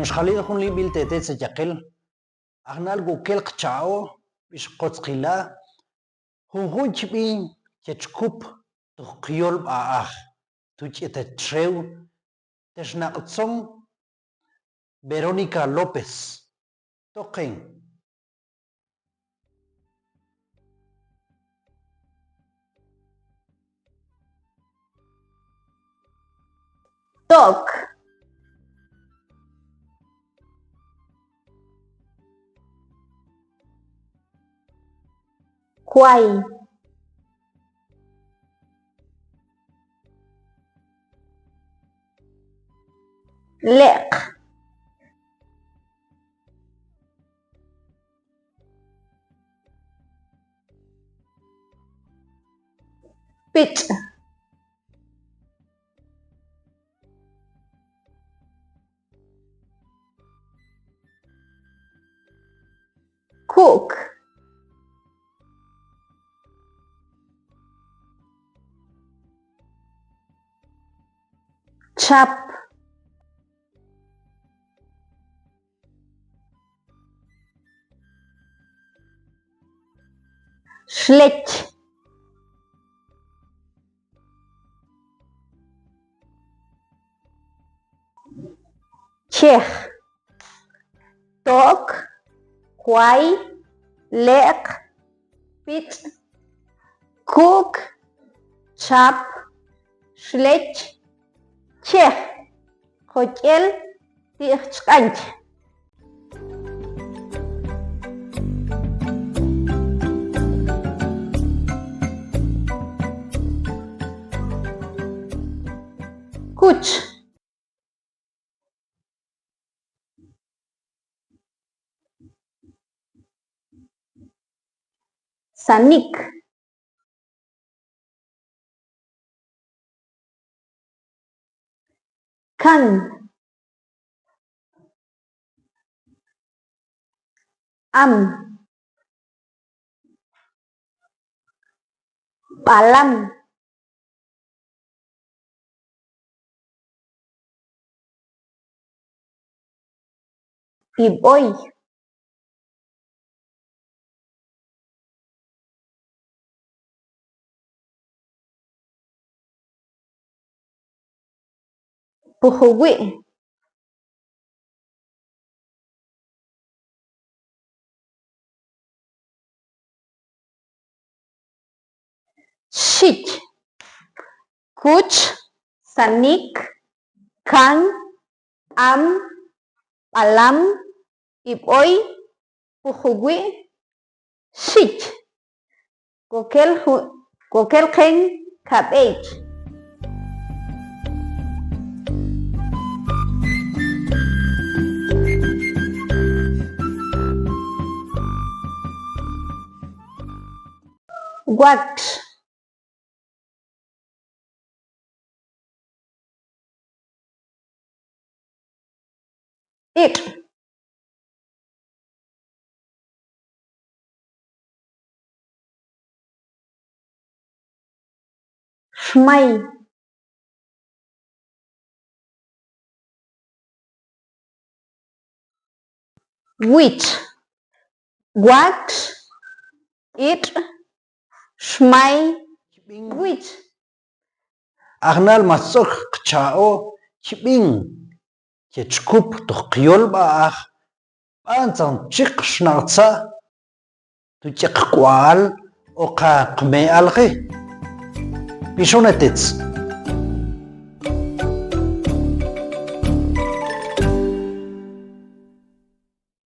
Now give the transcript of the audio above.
نشخلي خون لي بيل تيتس يقل أغنال قوكل قتشاو بيش قوتقلا هو بين تxkup qyol بآخ تتشريو تشناقتصم فيرونيكا لوبيز توقين توك كواي لق بيت كوك chap schlecht Tjech tok kwai lek pit cook chap schlecht Tjech qyol txq'an kuch sanik kan am balam iboy puhuwi shit kuch sanik kan am balam iboy puhuwi shit kokel ken cabbage wax it shmai wheat wax it shmai wheat أغنال مسوخ قتشاو kyb'in txkup qyol بآخ أنتم تشقشناقصا تxq'an أو قمي ألغي بيشونتيتس